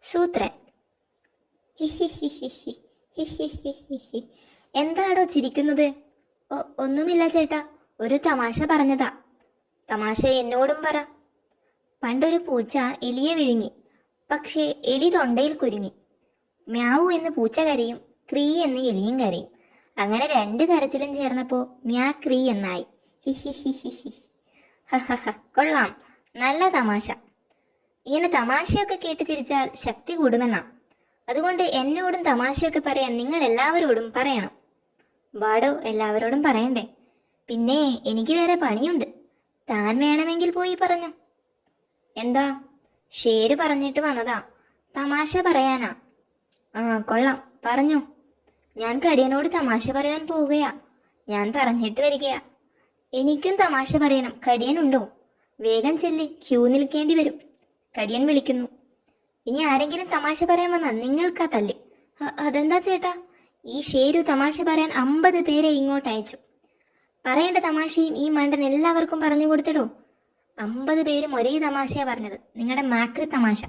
ശൂദ്രൻ. എന്താടോ ചിരിക്കുന്നത്? ഒന്നുമില്ല ചേട്ടാ, ഒരു തമാശ പറഞ്ഞതാ. തമാശ എന്നോടും പറ. പണ്ടൊരു പൂച്ച എലിയെ വിഴുങ്ങി. പക്ഷേ എലി തൊണ്ടയിൽ കുരുങ്ങി. മ്യാവു എന്ന് പൂച്ച കരയും, ക്രീ എന്ന് എലിയും കരയും. അങ്ങനെ രണ്ട് കരച്ചിലും ചേർന്നപ്പോ മ്യാ ക്രീ എന്നായി. ഹിഹിഹിഹിഹി. കൊള്ളാം, നല്ല തമാശ. ഇങ്ങനെ തമാശയൊക്കെ കേട്ട് ചിരിച്ചാൽ ശക്തി കൂടുമെന്നാ. അതുകൊണ്ട് എന്നോടും തമാശയൊക്കെ പറയാൻ നിങ്ങൾ എല്ലാവരോടും പറയണം. ബാഡോ, എല്ലാവരോടും പറയണ്ടേ? പിന്നെ എനിക്ക് വേറെ പണിയുണ്ട്. താൻ വേണമെങ്കിൽ പോയി പറഞ്ഞു. എന്താ? ഷേര് പറഞ്ഞിട്ട് വന്നതാ, തമാശ പറയാനാ. ആ, കൊള്ളാം, പറഞ്ഞോ. ഞാൻ കടിയനോട് തമാശ പറയാൻ പോവുകയാ. ഞാൻ പറഞ്ഞിട്ട് വരികയാ. എനിക്കും തമാശ പറയണം. കടിയനുണ്ടോ? വേഗം ചെല്ല്, ക്യൂ നിൽക്കേണ്ടി വരും. കടിയൻ വിളിക്കുന്നു. ഇനി ആരെങ്കിലും തമാശ പറയാൻ വന്നാ നിങ്ങൾക്കാ തല്ല്. അതെന്താ ചേട്ടാ? ഈ ഷേരു തമാശ പറയാൻ 50 പേരെ ഇങ്ങോട്ട് അയച്ചു. പറയേണ്ട തമാശയും ഈ മണ്ടൻ എല്ലാവർക്കും പറഞ്ഞു കൊടുത്തിടോ. 50 പേരും ഒരേ തമാശയാ പറഞ്ഞത്, നിങ്ങളുടെ മാക്രി തമാശ.